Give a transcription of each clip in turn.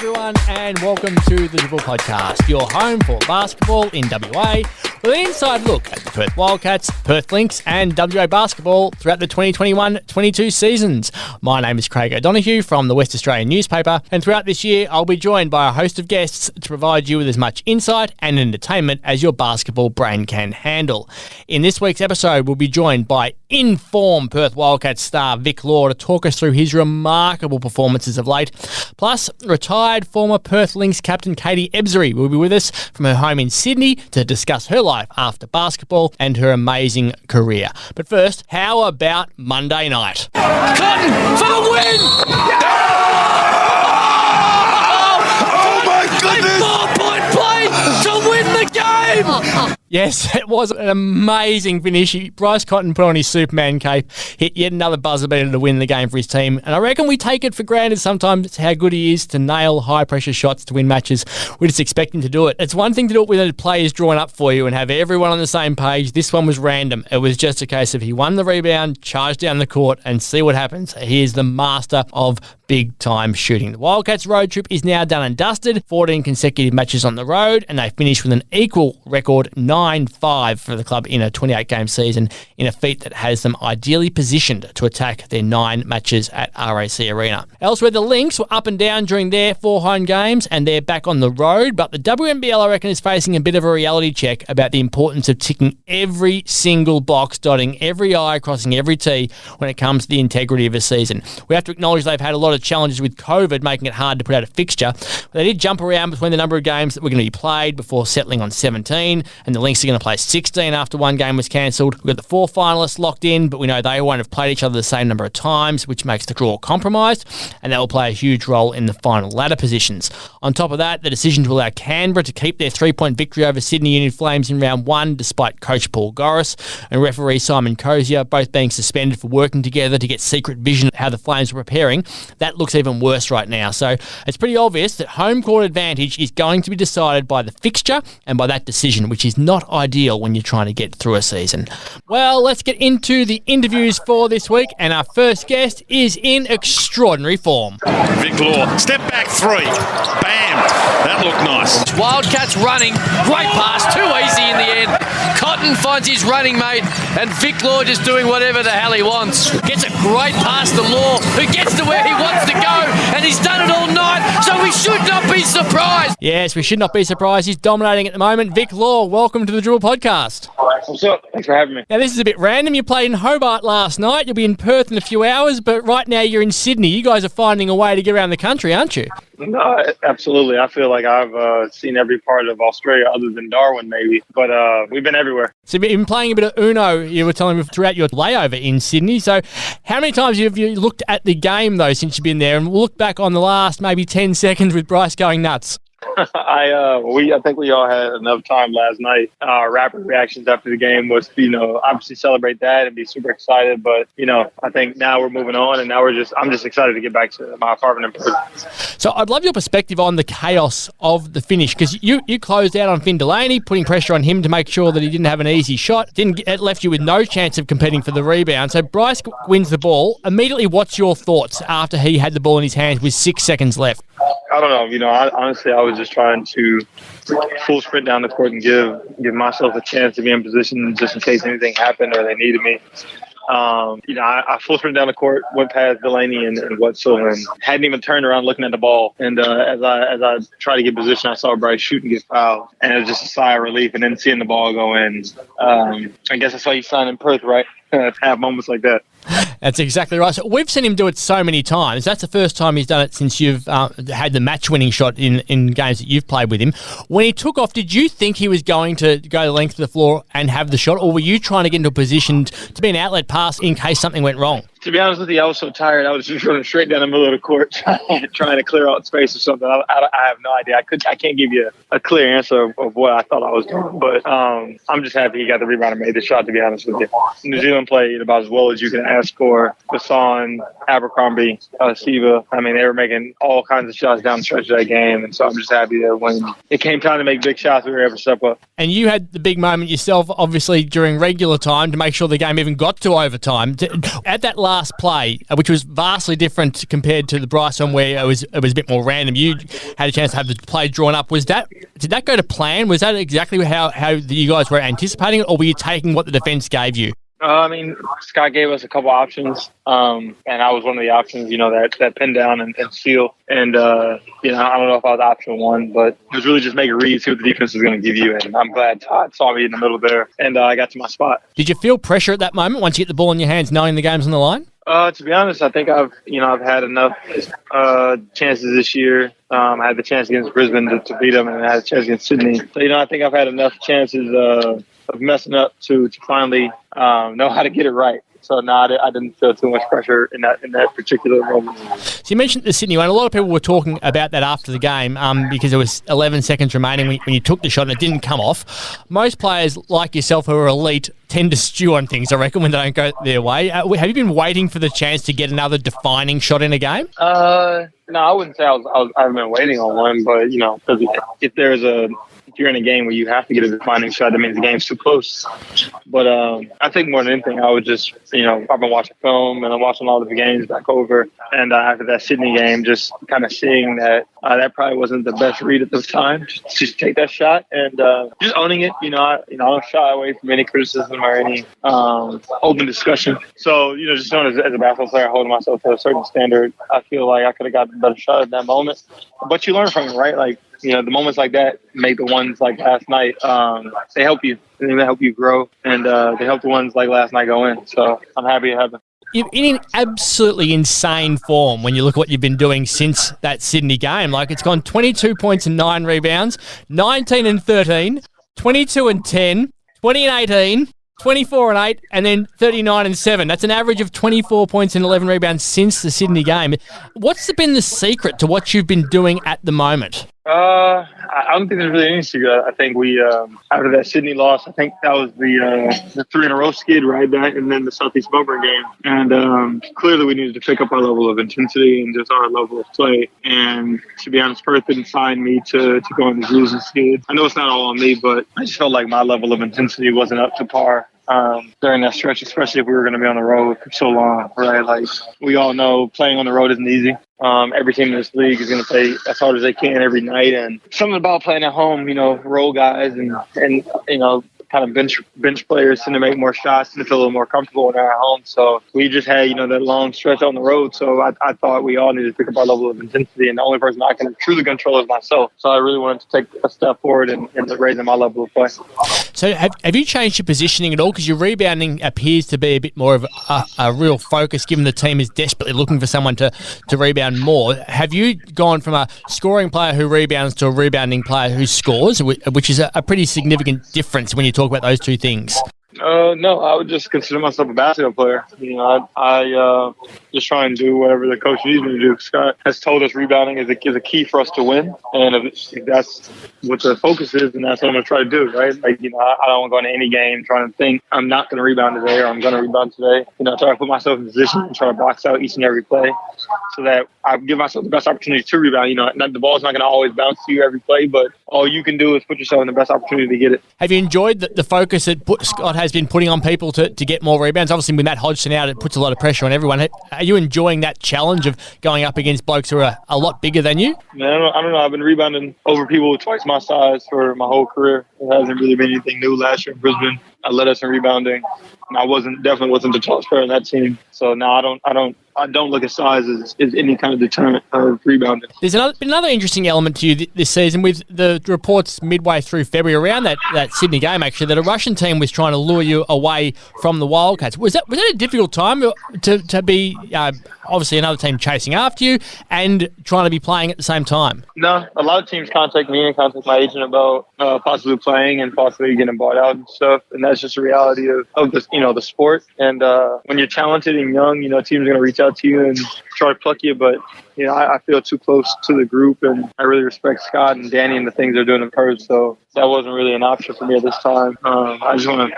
everyone, and welcome to the Dribble Podcast, your home for basketball in WA, with an inside look at the Perth Wildcats, Perth Lynx, and WA basketball throughout the 2021-22 seasons. My name is Craig O'Donoghue from the West Australian newspaper, and throughout this year, I'll be joined by a host of guests to provide you with as much insight and entertainment as your basketball brain can handle. In this week's episode, we'll be joined by in-form Perth Wildcats star Vic Law to talk us through his remarkable performances of late. Plus, retired former Perth Lynx captain Katie Ebzery will be with us from her home in Sydney to discuss her life after basketball and her amazing career. But first, how about Monday night? Cotton for the win! Oh my goodness! A 4-point play to win the game! Yes, it was an amazing finish. Bryce Cotton put on his Superman cape, hit yet another buzzer beater to win the game for his team. And I reckon we take it for granted sometimes how good he is to nail high-pressure shots to win matches. We just expect him to do it. It's one thing to do it with the players drawn up for you and have everyone on the same page. This one was random. It was just a case of he won the rebound, charged down the court, and see what happens. He is the master of big-time shooting. The Wildcats road trip is now done and dusted. 14 consecutive matches on the road, and they finished with an equal record 9-5 for the club in a 28-game season, in a feat that has them ideally positioned to attack their 9 matches at RAC Arena. Elsewhere, the Lynx were up and down during their 4 home games, and they're back on the road, but the WNBL, I reckon, is facing a bit of a reality check about the importance of ticking every single box, dotting every I, crossing every T when it comes to the integrity of a season. We have to acknowledge they've had a lot of challenges with COVID, making it hard to put out a fixture. But they did jump around between the number of games that were going to be played before settling on 17, and the Lynx are going to play 16 after one game was cancelled. We've got the 4 finalists locked in, but we know they won't have played each other the same number of times, which makes the draw compromised, and that will play a huge role in the final ladder positions. On top of that, the decision to allow Canberra to keep their 3-point victory over Sydney Union Flames in round 1, despite coach Paul Goris and referee Simon Cozier both being suspended for working together to get secret vision of how the Flames were preparing, that looks even worse right now. So it's pretty obvious that home court advantage is going to be decided by the fixture and by that decision, which is not ideal when you're trying to get through a season. Well, let's get into the interviews for this week, and our first guest is in extraordinary form. Vic Law, step back 3, bam, that looked nice. Wildcats running, great pass, too easy in the end. Cotton finds his running mate, and Vic Law just doing whatever the hell he wants. Gets a great pass to Law, who gets to where he wants to go, and he's done it all night, so we should not be surprised. Yes, we should not be surprised. He's dominating at the moment. Vic Law, welcome to the Dribble Podcast. What's up? Thanks for having me. Now, this is a bit random. You played in Hobart last night. You'll be in Perth in a few hours, but right now you're in Sydney. You guys are finding a way to get around the country, aren't you? No, absolutely. I feel like I've seen every part of Australia other than Darwin, maybe. But we've been everywhere. So you've been playing a bit of Uno, you were telling me, throughout your layover in Sydney. So how many times have you looked at the game, though, since you've been there? And we'll look back on the last maybe 10 seconds with Bryce going nuts. I think we all had enough time last night. Our rapid reactions after the game was, obviously celebrate that and be super excited. But, I think now we're moving on, and now I'm just excited to get back to my apartment in Perth. So I'd love your perspective on the chaos of the finish, because you closed out on Finn Delaney, putting pressure on him to make sure that he didn't have an easy shot. It left you with no chance of competing for the rebound. So Bryce wins the ball. Immediately, what's your thoughts after he had the ball in his hands with 6 seconds left? I don't know. Honestly, I was just trying to full sprint down the court and give myself a chance to be in position just in case anything happened or they needed me. I full sprint down the court, went past Delaney and Wetzel, and hadn't even turned around looking at the ball. And as I tried to get position, I saw Bryce shoot and get fouled, and it was just a sigh of relief. And then seeing the ball go in, I guess that's why you sign in Perth, right? Have moments like that. That's exactly right. So we've seen him do it so many times. That's the first time he's done it since you've had the match-winning shot in games that you've played with him. When he took off, did you think he was going to go the length of the floor and have the shot, or were you trying to get into a position to be an outlet pass in case something went wrong? To be honest with you, I was so tired. I was just running straight down the middle of the court, trying to clear out space or something. I have no idea. I can't give you a clear answer of what I thought I was doing. But I'm just happy he got the rebound and made the shot, to be honest with you. New Zealand played about as well as you can ask for. Hassan, Abercrombie, Siva. I mean, they were making all kinds of shots down the stretch of that game. And so I'm just happy that when it came time to make big shots, we were able to step up. And you had the big moment yourself, obviously, during regular time to make sure the game even got to overtime. At that last last play, which was vastly different compared to the Bryce one where it was a bit more random. You had a chance to have the play drawn up. Did that go to plan? Was that exactly how you guys were anticipating it, or were you taking what the defence gave you? Scott gave us a couple options, and I was one of the options, that pin down and seal. And, I don't know if I was option one, but it was really just make a read, see what the defense was going to give you. And I'm glad Todd saw me in the middle there, and I got to my spot. Did you feel pressure at that moment once you get the ball in your hands, knowing the game's on the line? To be honest, I think I've had enough chances this year. I had the chance against Brisbane to beat them, and I had a chance against Sydney. So, I think I've had enough chances of messing up to finally know how to get it right. So, I didn't feel too much pressure in that particular moment. So you mentioned the Sydney one. A lot of people were talking about that after the game because there was 11 seconds remaining when you took the shot and it didn't come off. Most players like yourself who are elite tend to stew on things, I reckon, when they don't go their way. Have you been waiting for the chance to get another defining shot in a game? No, I wouldn't say I haven't been waiting on one, but, if you're in a game where you have to get a defining shot, that means the game's too close. But I think more than anything, I would just, I've been watching film and I'm watching all of the games back over. And after that Sydney game, just kind of seeing that that probably wasn't the best read at the time. Just take that shot and just owning it. I don't shy away from any criticism or any open discussion. So, just knowing as a basketball player, holding myself to a certain standard, I feel like I could have gotten a better shot at that moment. But you learn from it, right? Like, the moments like that make the ones like last night, they help you. They help you grow, and they help the ones like last night go in. So I'm happy it happened. You're in absolutely insane form when you look at what you've been doing since that Sydney game. Like, it's gone 22 points and 9 rebounds, 19 and 13, 22 and 10, 20 and 18, 24 and 8, and then 39 and 7. That's an average of 24 points and 11 rebounds since the Sydney game. What's been the secret to what you've been doing at the moment? I don't think there's really any secret. I think we, after that Sydney loss, I think that was the 3 in a row skid, right? That, and then the Southeast Melbourne game. And clearly we needed to pick up our level of intensity and just our level of play. And to be honest, Perth didn't sign me to go on this losing skid. I know it's not all on me, but I just felt like my level of intensity wasn't up to par during that stretch, especially if we were going to be on the road for so long, right? Like, we all know playing on the road isn't easy. Every team in this league is going to play as hard as they can every night. And something about playing at home, role guys and kind of bench players tend to make more shots and feel a little more comfortable when they're at home. So we just had, that long stretch on the road. So I thought we all needed to pick up our level of intensity. And the only person I can truly control is myself. So I really wanted to take a step forward in raising my level of play. So have you changed your positioning at all? Because your rebounding appears to be a bit more of a real focus, given the team is desperately looking for someone to rebound more. Have you gone from a scoring player who rebounds to a rebounding player who scores, which is a pretty significant difference when you talk about those two things? No, I would just consider myself a basketball player. I just try and do whatever the coach needs me to do. Scott has told us rebounding is a key for us to win. And if that's what the focus is, then that's what I'm going to try to do, right? Like, I don't want to go into any game trying to think I'm not going to rebound today or I'm going to rebound today. Try to put myself in position and try to box out each and every play so that I give myself the best opportunity to rebound. The ball's not going to always bounce to you every play, but all you can do is put yourself in the best opportunity to get it. Have you enjoyed the focus that Scott has been putting on people to get more rebounds? Obviously, with Matt Hodgson out, it puts a lot of pressure on everyone. Are you enjoying that challenge of going up against blokes who are a lot bigger than you? Man, I don't know. I've been rebounding over people twice my size for my whole career. It hasn't really been anything new. Last year in Brisbane, I led us in rebounding, and I definitely wasn't the tallest player on that team. So no, I don't look at size as any kind of deterrent of rebounding. There's been another interesting element to you this season with the reports midway through February around that Sydney game, actually, that a Russian team was trying to lure you away from the Wildcats. Was that a difficult time to be obviously another team chasing after you and trying to be playing at the same time? No, a lot of teams contact me and contact my agent about possibly playing and possibly getting bought out and stuff, and that's just a reality of the sport. And when you're talented and young, teams are going to reach out to you and try to pluck you, but I feel too close to the group, and I really respect Scott and Danny and the things they're doing in Perth, so that wasn't really an option for me at this time. I just want to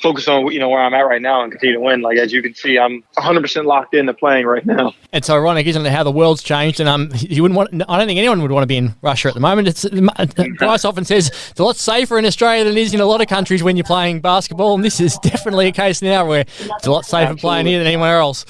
focus on where I'm at right now and continue to win. Like, as you can see, I'm 100% locked into playing right now. It's ironic, isn't it, how the world's changed, and you wouldn't want. I don't think anyone would want to be in Russia at the moment. Bryce often says it's a lot safer in Australia than it is in a lot of countries when you're playing basketball, and this is definitely case now where it's a lot safer playing here than anywhere else.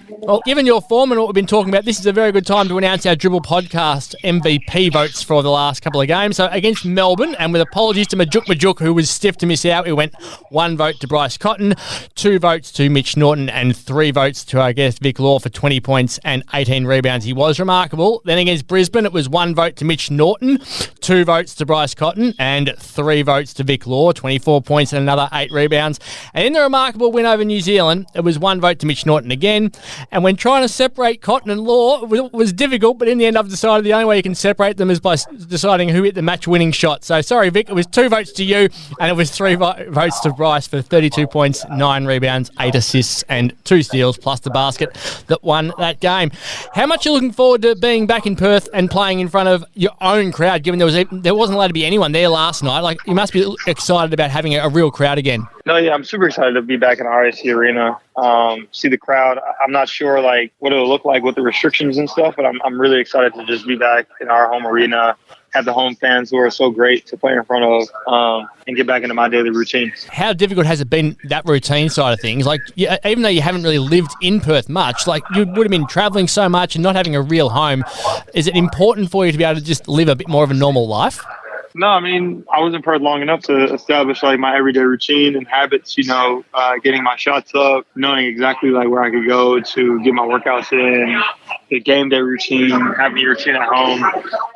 Well, given your form and what we've been talking about, this is a very good time to announce our Dribble Podcast MVP votes for the last couple of games. So against Melbourne, and with apologies to Majuk, who was stiff to miss out, we went 1 vote to Bryce Cotton, 2 votes to Mitch Norton, and 3 votes to our guest Vic Law for 20 points and 18 rebounds. He was remarkable. Then against Brisbane, it was 1 vote to Mitch Norton, 2 votes to Bryce Cotton, and 3 votes to Vic Law, 24 points and another 8 rebounds. And in the remarkable win over New Zealand, it was 1 vote to Mitch Norton again. And when trying to separate Cotton and Law was difficult, but in the end I've decided the only way you can separate them is by deciding who hit the match-winning shot. So sorry, Vic, it was 2 votes to you, and it was 3 votes to Bryce for 32 points, 9 rebounds, 8 assists, and 2 steals, plus the basket that won that game. How much are you looking forward to being back in Perth and playing in front of your own crowd, given there wasn't allowed to be anyone there last night? Like, you must be excited about having a real crowd again. No, yeah, I'm super excited to be back in RAC Arena. See the crowd. I'm not sure like what it'll look like with the restrictions and stuff, but I'm really excited to just be back in our home arena, have the home fans who are so great to play in front of, and get back into my daily routine. How difficult has it been, that routine side of things? Like, even though you haven't really lived in Perth much, like you would have been travelling so much and not having a real home. Is it important for you to be able to just live a bit more of a normal life? No, I mean, I was in Perth long enough to establish like my everyday routine and habits, getting my shots up, knowing exactly like where I could go to get my workouts in, the game day routine, having your routine at home.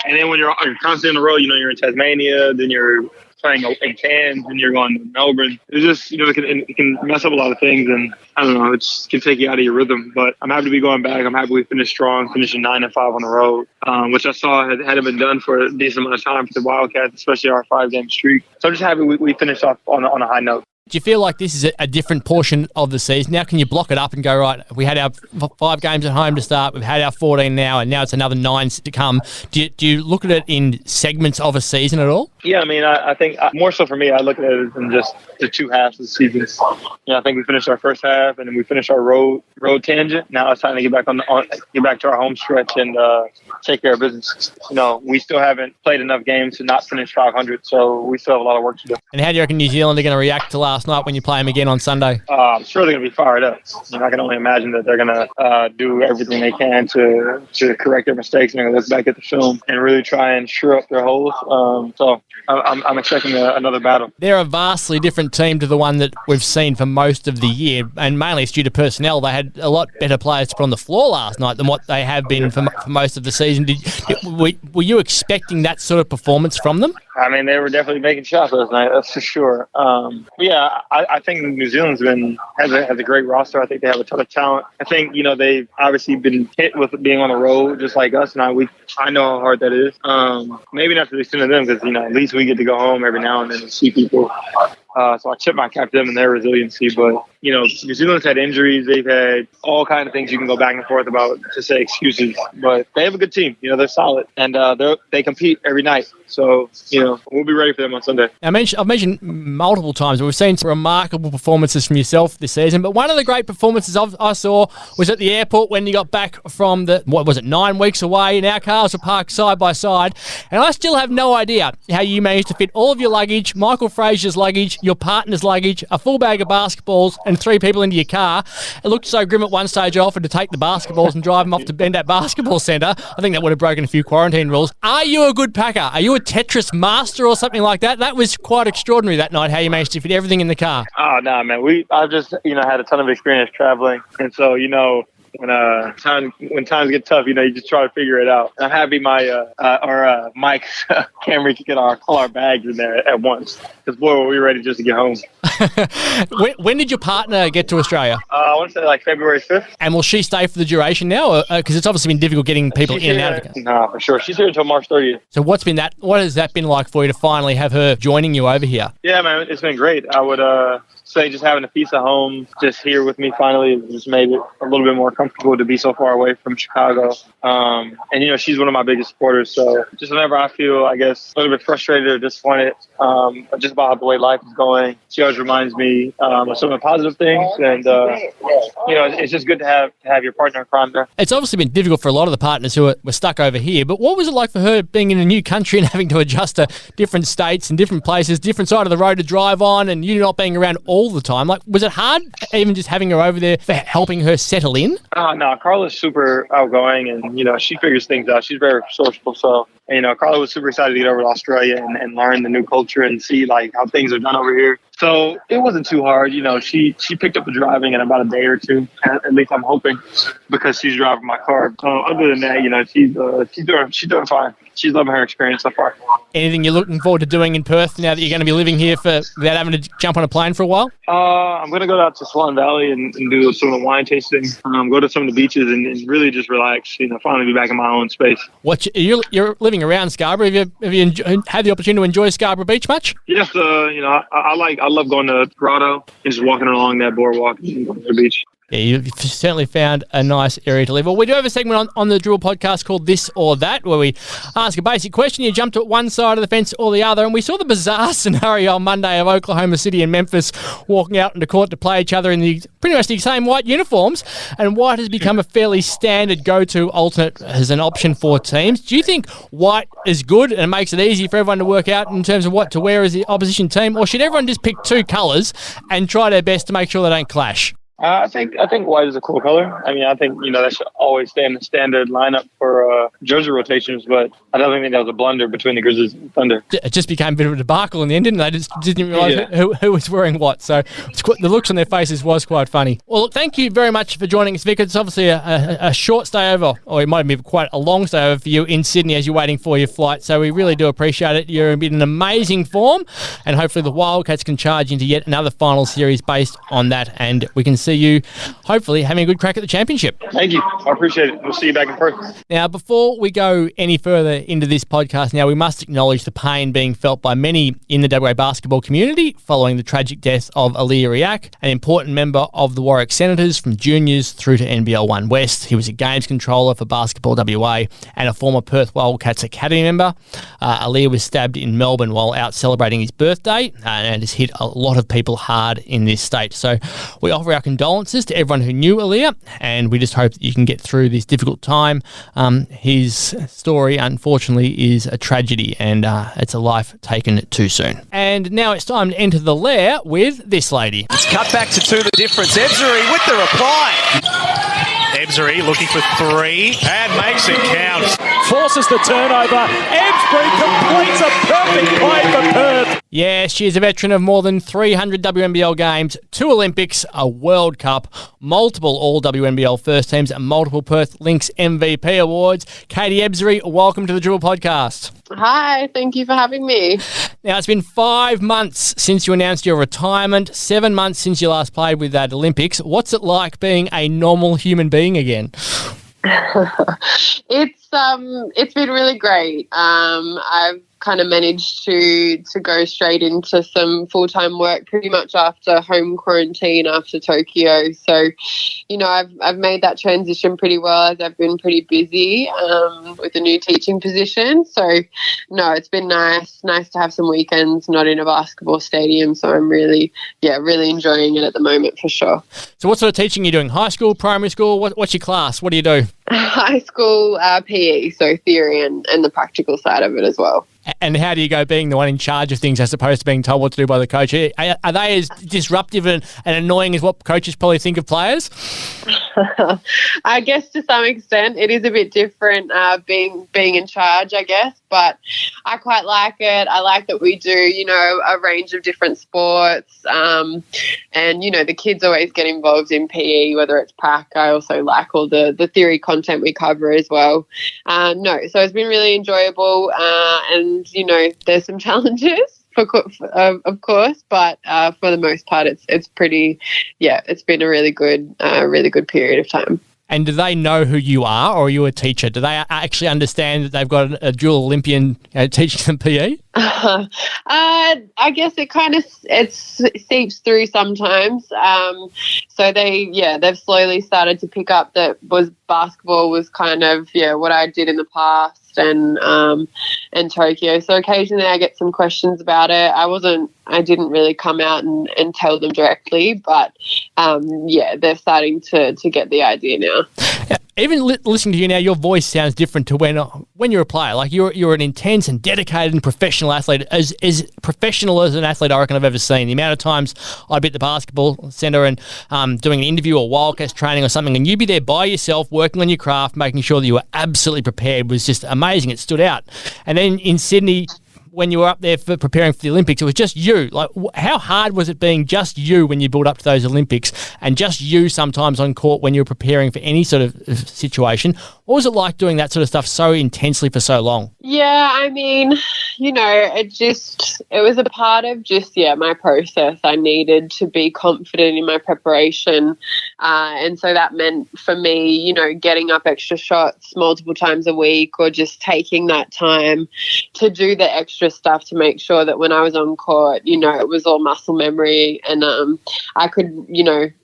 And then when you're constantly on the road, you're in Tasmania, then you're playing in Cairns, and you're going to Melbourne. It's just, it can mess up a lot of things, and I don't know, it can take you out of your rhythm. But I'm happy to be going back. I'm happy we finished strong, finishing 9-5 on the road, which I saw hadn't been done for a decent amount of time for the Wildcats, especially our 5-game streak. So I'm just happy we finished off on a high note. Do you feel like this is a different portion of the season? Now can you block it up and go, right, we had our 5 games at home to start, we've had our 14 now, and now it's another 9 to come. Do you look at it in segments of a season at all? Yeah, I mean, I think more so for me, I look at it in just the 2 halves of the season. I think we finished our first half, and then we finished our road tangent. Now it's time to get back get back to our home stretch and take care of business. We still haven't played enough games to not finish 500, so we still have a lot of work to do. And how do you reckon New Zealand are going to react to last night when you play them again on Sunday? I'm sure they're going to be fired up. I can only imagine that they're going to do everything they can to correct their mistakes, and they're going to look back at the film and really try and shore up their holes. So I'm expecting another battle. They're a vastly different team to the one that we've seen for most of the year, and mainly it's due to personnel. They had a lot better players to put on the floor last night than what they have been for most of the season. Were you expecting that sort of performance from them? I mean, they were definitely making shots last night, that's for sure. I think New Zealand's has a great roster. I think they have a ton of talent. I think, they've obviously been hit with being on the road just like us, and I know how hard that is. Maybe not to the extent of them, because, at least we get to go home every now and then and see people. So I tip my cap to them and their resiliency. But, New Zealand's had injuries. They've had all kinds of things you can go back and forth about to say excuses. But they have a good team. They're solid. And they compete every night. So, we'll be ready for them on Sunday. I've mentioned multiple times, we've seen some remarkable performances from yourself this season. But one of the great performances I saw was at the airport when you got back from 9 weeks away, and our cars were parked side by side. And I still have no idea how you managed to fit all of your luggage, Michael Fraser's luggage, your partner's luggage, a full bag of basketballs, and 3 people into your car. It looked so grim at one stage I offered to take the basketballs and drive them off to Bendat Basketball Centre. I think that would have broken a few quarantine rules. Are you a good packer? Are you a Tetris master or something like that? That was quite extraordinary that night, how you managed to fit everything in the car. Oh, no, man. I've just, had a ton of experience traveling. And so, when times get tough, you just try to figure it out. I'm happy Mike's Camry could get all our bags in there at once. Because, boy, were we ready just to get home. When did your partner get to Australia? I want to say February 5th. And will she stay for the duration now? Because it's obviously been difficult getting people in and out of the country. No, for sure. She's here until March 30th. So what has that been like for you to finally have her joining you over here? Yeah, man, it's been great. I would say just having a piece of home just here with me finally just made it a little bit more comfortable to be so far away from Chicago. And, she's one of my biggest supporters. So just whenever I feel, I guess, a little bit frustrated or disappointed just about the way life is going, she always reminds me of some of the positive things. And it's just good to have your partner in crime there. It's obviously been difficult for a lot of the partners who were stuck over here, but what was it like for her being in a new country and having to adjust to different states and different places, different side of the road to drive on, and you not being around all the time? Like, was it hard even just having her over there for helping her settle in? No, Carla's super outgoing, and, she figures things out. She's very resourceful, so... Carla was super excited to get over to Australia and learn the new culture and see how things are done over here. So it wasn't too hard. She picked up the driving in about a day or two. At least I'm hoping, because she's driving my car. Other than that, she's doing fine. She's loving her experience so far. Anything you're looking forward to doing in Perth now that you're going to be living here without having to jump on a plane for a while? I'm going to go out to Swan Valley and do some of the wine tasting. Go to some of the beaches and really just relax. Finally be back in my own space. You're living around Scarborough. Have you had the opportunity to enjoy Scarborough Beach much? Yes, I love going to Grotto and just walking along that boardwalk and going to the beach. Yeah, you've certainly found a nice area to live. Well, we do have a segment on the Dribble podcast called This or That, where we ask a basic question. You jump to one side of the fence or the other. And we saw the bizarre scenario on Monday of Oklahoma City and Memphis walking out into court to play each other in pretty much the same white uniforms. And white has become a fairly standard go-to alternate as an option for teams. Do you think white is good and it makes it easy for everyone to work out in terms of what to wear as the opposition team? Or should everyone just pick two colours and try their best to make sure they don't clash? I think white is a cool color. I think that should always stay in the standard lineup for jersey rotations, but I don't think that was a blunder between the Grizzlies and Thunder. It just became a bit of a debacle in the end, didn't they? Just didn't realise who was wearing what. So the looks on their faces was quite funny. Well, look, thank you very much for joining us, Vic. It's obviously a short stay over, or it might be quite a long stay over for you in Sydney as you're waiting for your flight. So we really do appreciate it. You're in amazing form, and hopefully the Wildcats can charge into yet another final series based on that, and we can see you hopefully having a good crack at the championship. Thank you. I appreciate it. We'll see you back in Perth. Now, before we go any further into this podcast, we must acknowledge the pain being felt by many in the WA basketball community following the tragic death of Alier Riak, an important member of the Warwick Senators from juniors through to NBL 1 West. He was a games controller for Basketball WA and a former Perth Wildcats Academy member. Alier was stabbed in Melbourne while out celebrating his birthday and has hit a lot of people hard in this state. So we offer our condolences to everyone who knew Alier, and we just hope that you can get through this difficult time. His story, unfortunately, is a tragedy, and it's a life taken too soon. And now it's time to enter the lair with this lady. It's cut back to two the difference. Ebzery with the reply. Ebzery looking for three and makes it count. Forces the turnover. Ebzery completes a perfect play for Perth. Yes, she is a veteran of more than 300 WNBL games, 2 Olympics, a World Cup, multiple All-WNBL first teams, and multiple Perth Lynx MVP awards. Katie Ebzery, welcome to the Dribble Podcast. Hi, thank you for having me. Now, it's been 5 months since you announced your retirement, 7 months since you last played with that Olympics. What's it like being a normal human being again? It's been really great. I've kind of managed to go straight into some full-time work pretty much after home quarantine after Tokyo. So, I've made that transition pretty well as I've been pretty busy with a new teaching position. So, no, it's been nice to have some weekends not in a basketball stadium. So I'm really enjoying it at the moment for sure. So what sort of teaching are you doing? High school, primary school? What's your class? What do you do? High school PE, so theory and the practical side of it as well. And how do you go being the one in charge of things as opposed to being told what to do by the coach? Are they as disruptive and annoying as what coaches probably think of players? I guess to some extent it is a bit different being in charge, I guess, but I quite like it. I like that we do, a range of different sports and, the kids always get involved in PE, whether it's prac. I also like all the theory content we cover as well. So it's been really enjoyable and, there's some challenges. Of course, but for the most part, it's pretty. Yeah, it's been a really good period of time. And do they know who you are, or are you a teacher? Do they actually understand that they've got a dual Olympian teaching them PE? I guess it seeps through sometimes. So they've slowly started to pick up that basketball was kind of what I did in the past. Budapest and Tokyo. So occasionally I get some questions about it. I didn't really come out and tell them directly, but they're starting to get the idea now. Even listening to you now, your voice sounds different to when you're a player. Like you're an intense and dedicated and professional athlete, as professional as an athlete I reckon I've ever seen. The amount of times I'd be at the basketball centre and doing an interview or Wildcats training or something, and you'd be there by yourself working on your craft, making sure that you were absolutely prepared, was just amazing. It stood out. And then in Sydney, when you were up there for preparing for the Olympics, it was just you. Like, how hard was it being just you when you built up to those Olympics, and just you sometimes on court when you were preparing for any sort of situation? What was it like doing that sort of stuff so intensely for so long? Yeah, I mean, it was a part of my process. I needed to be confident in my preparation. And so that meant for me, getting up extra shots multiple times a week, or just taking that time to do the extra stuff to make sure that when I was on court, it was all muscle memory, and I could,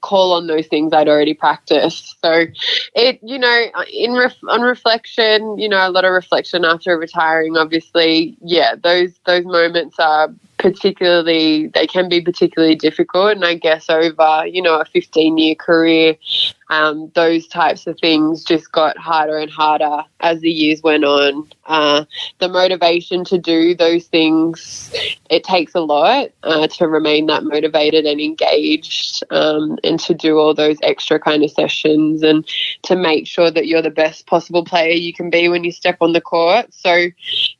call on those things I'd already practiced. So it, on reflection, a lot of reflection after retiring, obviously, those moments are they can be particularly difficult. And I guess over, a 15-year career, those types of things just got harder and harder as the years went on. The motivation to do those things, it takes a lot to remain that motivated and engaged, and to do all those extra kind of sessions, and to make sure that you're the best possible player you can be when you step on the court. So,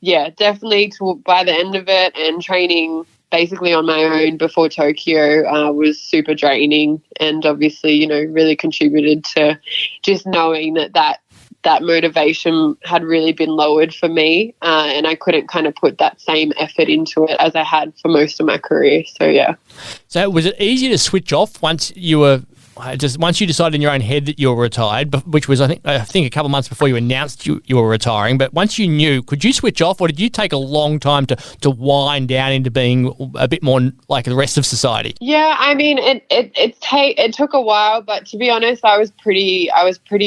definitely by the end of it, and training basically on my own before Tokyo was super draining, and obviously, really contributed to just knowing that motivation had really been lowered for me, and I couldn't kind of put that same effort into it as I had for most of my career. So, yeah. So was it easy to switch off once you decided in your own head that you were retired, which was, I think a couple of months before you announced you were retiring, but once you knew, could you switch off, or did you take a long time to wind down into being a bit more like the rest of society? Yeah, I mean, it took a while, but to be honest, I was pretty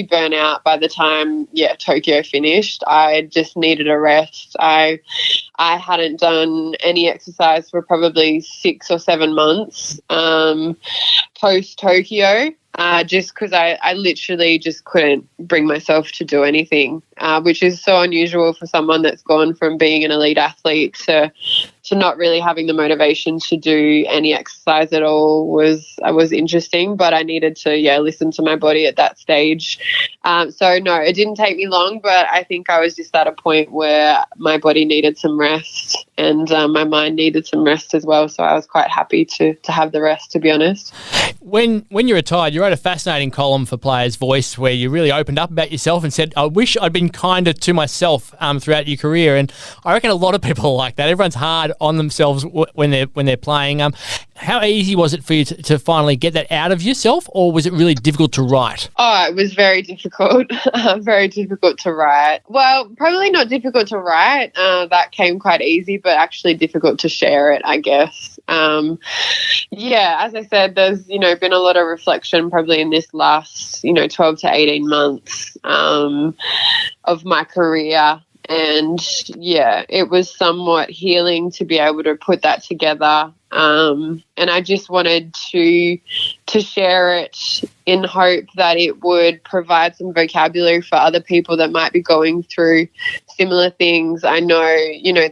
burnt out by the time, Tokyo finished. I just needed a rest. I hadn't done any exercise for probably 6 or 7 months post Tokyo, just because I literally just couldn't bring myself to do anything, which is so unusual for someone that's gone from being an elite athlete to not really having the motivation to do any exercise at all was interesting, but I needed to, listen to my body at that stage. So no, it didn't take me long, but I think I was just at a point where my body needed some rest, and my mind needed some rest as well. So I was quite happy to have the rest, to be honest. When you retired, you wrote a fascinating column for Players Voice where you really opened up about yourself and said, I wish I'd been kinder to myself throughout your career. And I reckon a lot of people are like that. Everyone's hard on themselves when they're playing. How easy was it for you to finally get that out of yourself, or was it really difficult to write? Oh, it was very difficult. Very difficult to write. Well, probably not difficult to write. That came quite easy, but actually difficult to share it, I guess. As I said, there's, been a lot of reflection probably in this last, 12 to 18 months of my career. And it was somewhat healing to be able to put that together. And I just wanted to share it in hope that it would provide some vocabulary for other people that might be going through similar things. I know,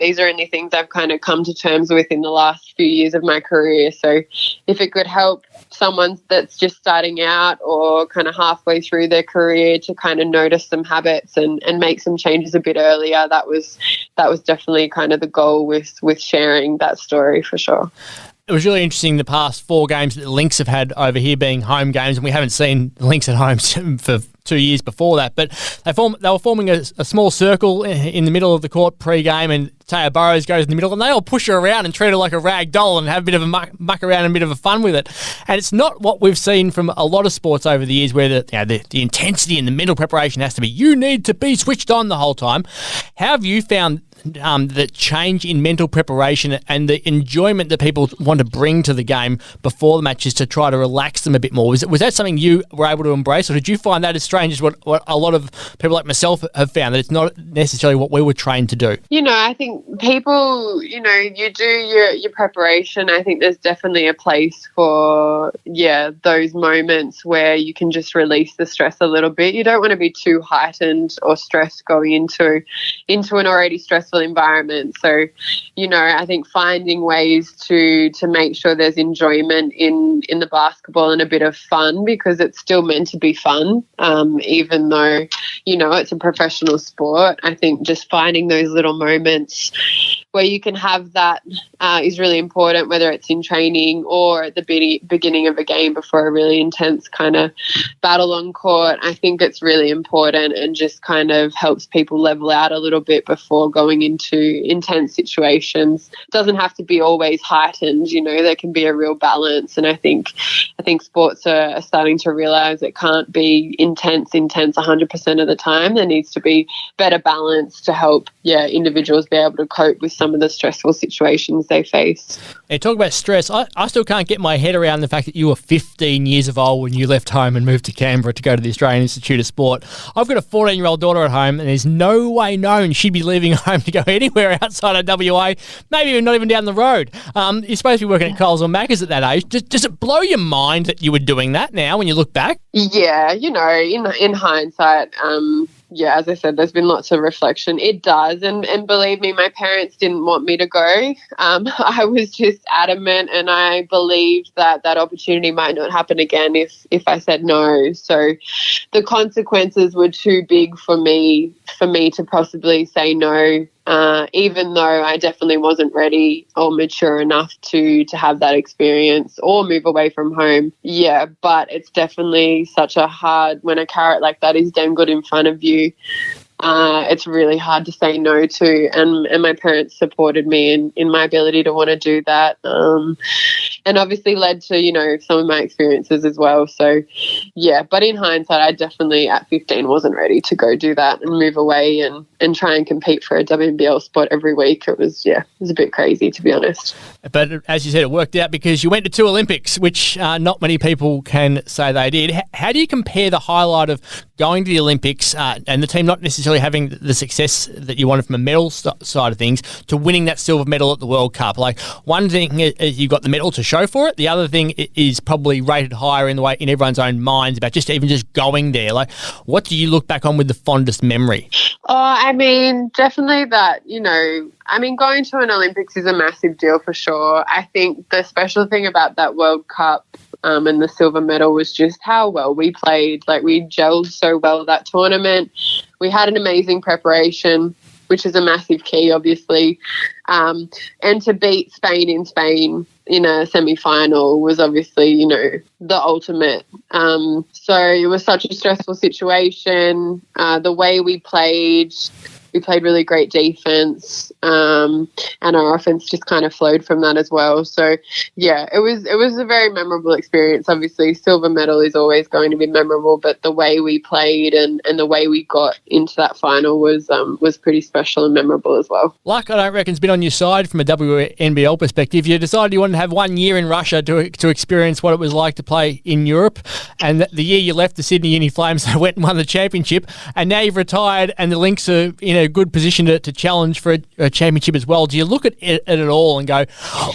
these are only things I've kind of come to terms with in the last few years of my career. So if it could help someone that's just starting out or kind of halfway through their career to kind of notice some habits and make some changes a bit earlier, that was definitely kind of the goal with sharing that story, for sure. It was really interesting the past 4 games that the Lynx have had over here being home games, and we haven't seen the Lynx at home for 2 years before that. But they were forming a small circle in the middle of the court pre-game, and Taya Burrows goes in the middle, and they all push her around and treat her like a rag doll and have a bit of a muck around and a bit of a fun with it. And it's not what we've seen from a lot of sports over the years, where the intensity and the mental preparation has to be, you need to be switched on the whole time. How have you found the change in mental preparation and the enjoyment that people want to bring to the game before the matches to try to relax them a bit more. Was that something you were able to embrace, or did you find that as strange as what a lot of people like myself have found, that it's not necessarily what we were trained to do? I think people, you do your preparation. I think there's definitely a place for, those moments where you can just release the stress a little bit. You don't want to be too heightened or stressed going into an already stressful environment. So, I think finding ways to make sure there's enjoyment in the basketball and a bit of fun, because it's still meant to be fun, even though, it's a professional sport. I think just finding those little moments where you can have that is really important, whether it's in training or at the beginning of a game before a really intense kind of battle on court. I think it's really important and just kind of helps people level out a little bit before going into intense situations. It doesn't have to be always heightened, there can be a real balance. And I think sports are starting to realise it can't be intense 100% of the time. There needs to be better balance to help individuals be able to cope with some of the stressful situations they face. And talk about stress. I still can't get my head around the fact that you were 15 years of old when you left home and moved to Canberra to go to the Australian Institute of Sport. I've got a 14-year-old daughter at home, and there's no way known she'd be leaving home to go anywhere outside of WA, maybe not even down the road. You're supposed to be working at Coles or Macca's at that age. Does it blow your mind that you were doing that now when you look back? Yeah, in hindsight, as I said, there's been lots of reflection. It does. And believe me, my parents didn't want me to go. I was just adamant, and I believed that opportunity might not happen again if I said no. So the consequences were too big for me to possibly say no, even though I definitely wasn't ready or mature enough to have that experience or move away from home. Yeah, but it's definitely such a hard, when a carrot like that is damn good in front of you, it's really hard to say no to. And my parents supported me in my ability to want to do that. And obviously led to, some of my experiences as well. So, but in hindsight, I definitely at 15 wasn't ready to go do that and move away and try and compete for a WNBL spot every week. It was a bit crazy, to be honest. But as you said, it worked out because you went to 2 Olympics, which not many people can say they did. How do you compare the highlight of going to the Olympics and the team not necessarily having the success that you wanted from a medal side of things to winning that silver medal at the World Cup? Like, one thing is you got the medal to show for it. The other thing is probably rated higher in everyone's own minds about just going there. Like, what do you look back on with the fondest memory? Definitely that, going to an Olympics is a massive deal for sure. I think the special thing about that World Cup and the silver medal was just how well we played. Like, we gelled so well that tournament. We had an amazing preparation, which is a massive key, obviously. And to beat Spain in Spain in a semi-final was obviously, the ultimate. So it was such a stressful situation. The way we played really great defense, and our offense just kind of flowed from that as well. So, it was a very memorable experience. Obviously, silver medal is always going to be memorable, but the way we played and the way we got into that final was pretty special and memorable as well. Luck, I don't reckon, has been on your side from a WNBL perspective. You decided you wanted to have 1 year in Russia to experience what it was like to play in Europe, and the year you left the Sydney Uni Flames, they went and won the championship, and now you've retired and the Lynx are in a good position to challenge for a championship as well. Do you look at it all and go, oh,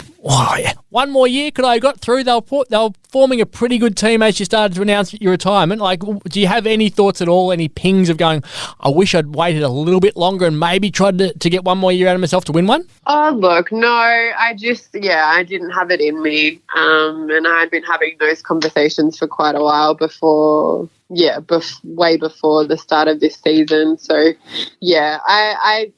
1 more year, could I have got through? They were forming a pretty good team as you started to announce your retirement. Like, do you have any thoughts at all, any pings of going, I wish I'd waited a little bit longer and maybe tried to get 1 more year out of myself to win one? Oh, look, no, I didn't have it in me. And I had been having those conversations for quite a while before, way before the start of this season. So, I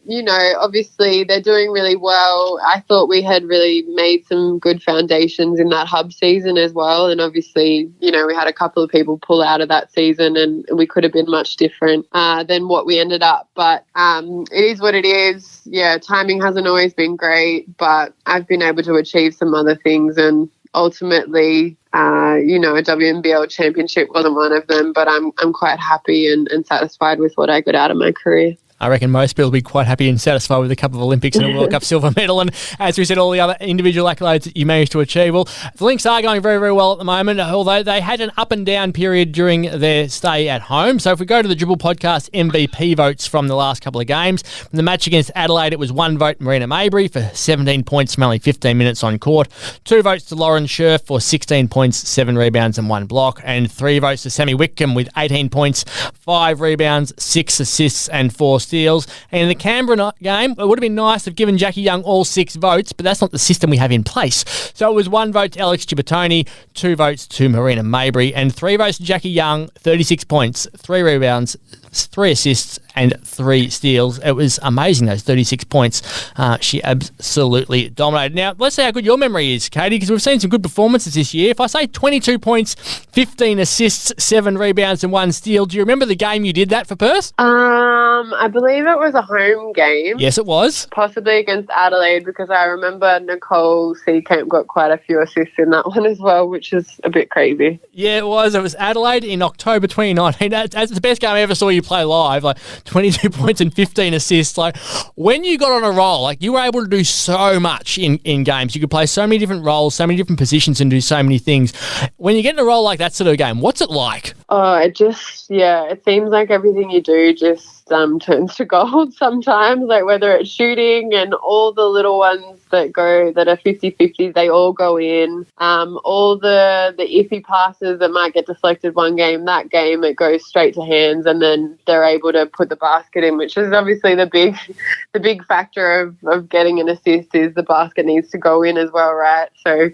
obviously they're doing really well. I thought we had really made some good foundations in that hub season as well. And obviously, we had a couple of people pull out of that season and we could have been much different than what we ended up. But it is what it is. Yeah, timing hasn't always been great, but I've been able to achieve some other things, and ultimately, a WNBL championship wasn't one of them, but I'm quite happy and satisfied with what I got out of my career. I reckon most people will be quite happy and satisfied with a couple of Olympics and a World Cup silver medal. And as we said, all the other individual accolades that you managed to achieve. Well, the Lynx are going very, very well at the moment, although they had an up and down period during their stay at home. So if we go to the Dribble Podcast MVP votes from the last couple of games, from the match against Adelaide, it was 1 vote Marina Maybury for 17 points from only 15 minutes on court, 2 votes to Lauren Scherf for 16 points, 7 rebounds and 1 block, and 3 votes to Sammy Whitcomb with 18 points, 5 rebounds, 6 assists and 4 steals. And in the Canberra game, it would have been nice to have given Jackie Young all 6 votes, but that's not the system we have in place. So it was 1 vote to Alex Gibertoni, 2 votes to Marina Maybury, and 3 votes to Jackie Young, 36 points, 3 rebounds, 3 assists and 3 steals. It was amazing, those 36 points. She absolutely dominated. Now, let's see how good your memory is, Katie, because we've seen some good performances this year. If I say 22 points, 15 assists, 7 rebounds and 1 steal, do you remember the game you did that for Perth? I believe it was a home game. Yes, it was. Possibly against Adelaide, because I remember Nicole Seacamp got quite a few assists in that one as well, which is a bit crazy. Yeah, it was. It was Adelaide in October 2019. That's the best game I ever saw you play live. Like 22 points and 15 assists. Like when you got on a roll, like you were able to do so much in games. You could play so many different roles, so many different positions and do so many things. When you get in a role like that sort of game, what's it like? Oh, it seems like everything you do just turns to gold sometimes, like whether it's shooting and all the little ones that are 50-50, they all go in. All the iffy passes that might get deflected one game, that game it goes straight to hands and then they're able to put the basket in, which is obviously the big factor of getting an assist is the basket needs to go in as well, right? So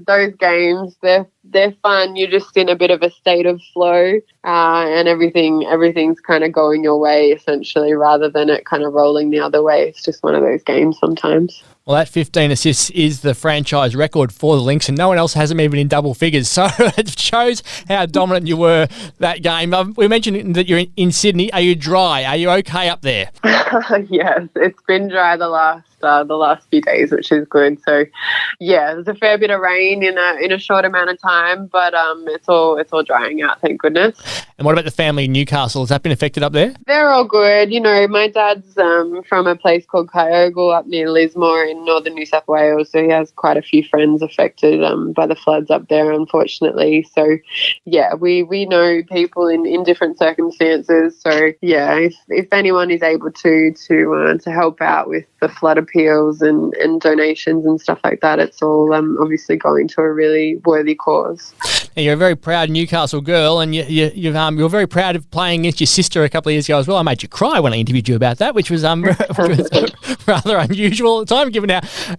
those games, they're fun. You're just in a bit of a state of flow and everything's kind of going your way essentially rather than it kind of rolling the other way. It's just one of those games sometimes. Well, that 15 assists is the franchise record for the Lynx, and no one else has them even in double figures. So it shows how dominant you were that game. We mentioned that you're in Sydney. Are you dry? Are you okay up there? Yes, it's been dry the last few days, which is good. So, yeah, there's a fair bit of rain in a short amount of time, but it's all drying out, thank goodness. And what about the family in Newcastle? Has that been affected up there? They're all good. You know, my dad's from a place called Kyogle up near Lismore in northern New South Wales, so he has quite a few friends affected by the floods up there, unfortunately. So, yeah, we know people in different circumstances. So, yeah, if anyone is able to help out with the flood appeals and donations and stuff like that, it's all obviously going to a really worthy cause. Now, you're a very proud Newcastle girl, and you're very proud of playing against your sister a couple of years ago as well. I made you cry when I interviewed you about that, which was rather unusual at the time, given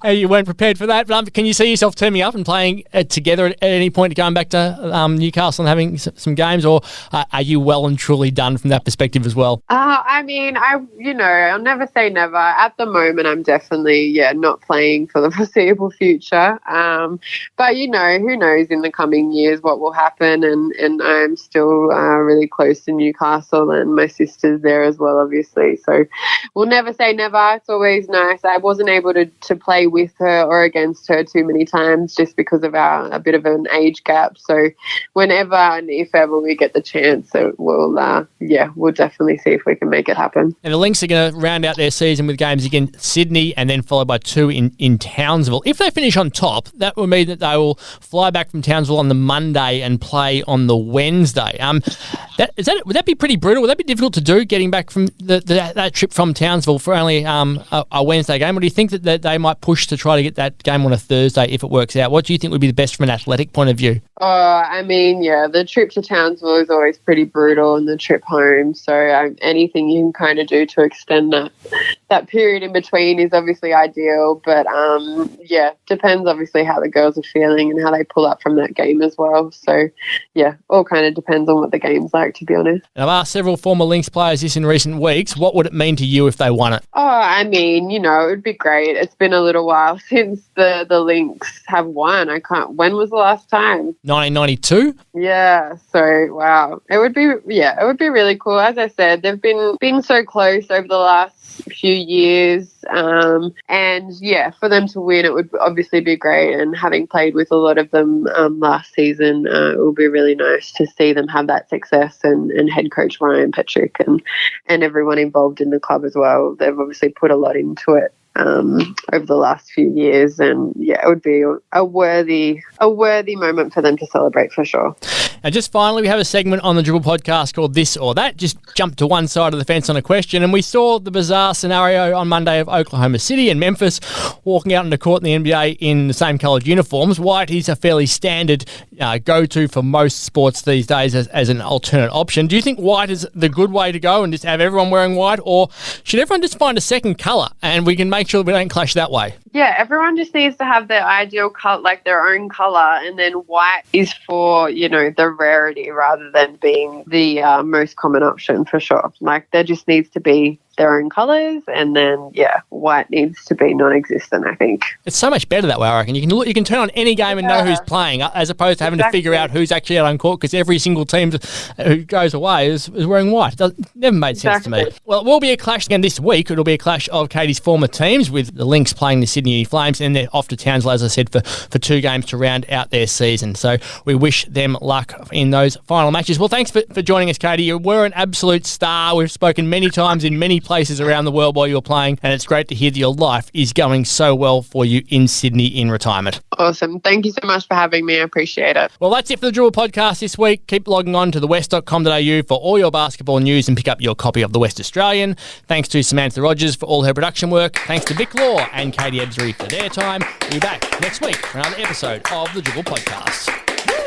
how you weren't prepared for that. But can you see yourself teaming up and playing together at any point, going back to Newcastle and having some games, or are you well and truly done from that perspective as well? I mean, I'll never say never. At the moment, I'm definitely not playing for the foreseeable future. But who knows in the coming years what will happen, and I'm still really close to Newcastle, and my sister's there as well, obviously. So we'll never say never. It's always nice. I wasn't able to play with her or against her too many times just because of a bit of an age gap. So whenever and if ever we get the chance, we'll definitely see if we can make it happen. And the Lynx are going to round out their season with games against Sydney and then followed by 2 in Townsville. If they finish on top, that will mean that they will fly back from Townsville on the Monday and play on the Wednesday. Would that be pretty brutal? Would that be difficult to do, getting back from that trip from Townsville for only a Wednesday game? Or do you think that they might push to try to get that game on a Thursday if it works out? What do you think would be the best from an athletic point of view? The trip to Townsville is always pretty brutal, and the trip home. So anything you can kind of do to extend that period in between is obviously ideal. But depends obviously how the girls are feeling and how they pull up from that game as well. So all kind of depends on what the game's like, to be honest. And I've asked several former Lynx players this in recent weeks. What would it mean to you if they won it? It would be great. It's been a little while since the Lynx have won. When was the last time? 1992. Yeah. So wow, it would be really cool. As I said, they've been so close over the last few years, for them to win, it would obviously be great. And having played with a lot of them last season and it will be really nice to see them have that success, and head coach Ryan Petrick and everyone involved in the club as well. They've obviously put a lot into it over the last few years, and it would be a worthy moment for them to celebrate for sure. And just finally, we have a segment on the Dribble podcast called This or That. Just jump to one side of the fence on a question, and we saw the bizarre scenario on Monday of Oklahoma City and Memphis walking out into court in the NBA in the same coloured uniforms. White is a fairly standard go-to for most sports these days as an alternate option. Do you think white is the good way to go and just have everyone wearing white, or should everyone just find a second colour and we can make sure we don't clash that way? Yeah, everyone just needs to have their ideal colour, like their own colour, and then white is for, the rarity rather than being the most common option for sure. Like there just needs to be their own colours, and then white needs to be non-existent, I think. It's so much better that way, I reckon. You can turn on any game and know who's playing, as opposed to having to figure out who's actually out on court, because every single team who goes away is wearing white. It never made sense to me. Well, it will be a clash again this week. It'll be a clash of Katie's former teams, with the Lynx playing the Sydney Flames, and they're off to Townsville, as I said, for 2 games to round out their season. So we wish them luck in those final matches. Well, thanks for joining us, Katie. You were an absolute star. We've spoken many times in many places around the world while you're playing, and it's great to hear that your life is going so well for you in Sydney in retirement. Awesome. Thank you so much for having me. I appreciate it. Well, that's it for the Dribble podcast this week. Keep logging on to thewest.com.au for all your basketball news and pick up your copy of The West Australian. Thanks to Samantha Rogers for all her production work. Thanks to Vic Law and Katie Ebzery for their time. We'll be back next week for another episode of the Dribble podcast.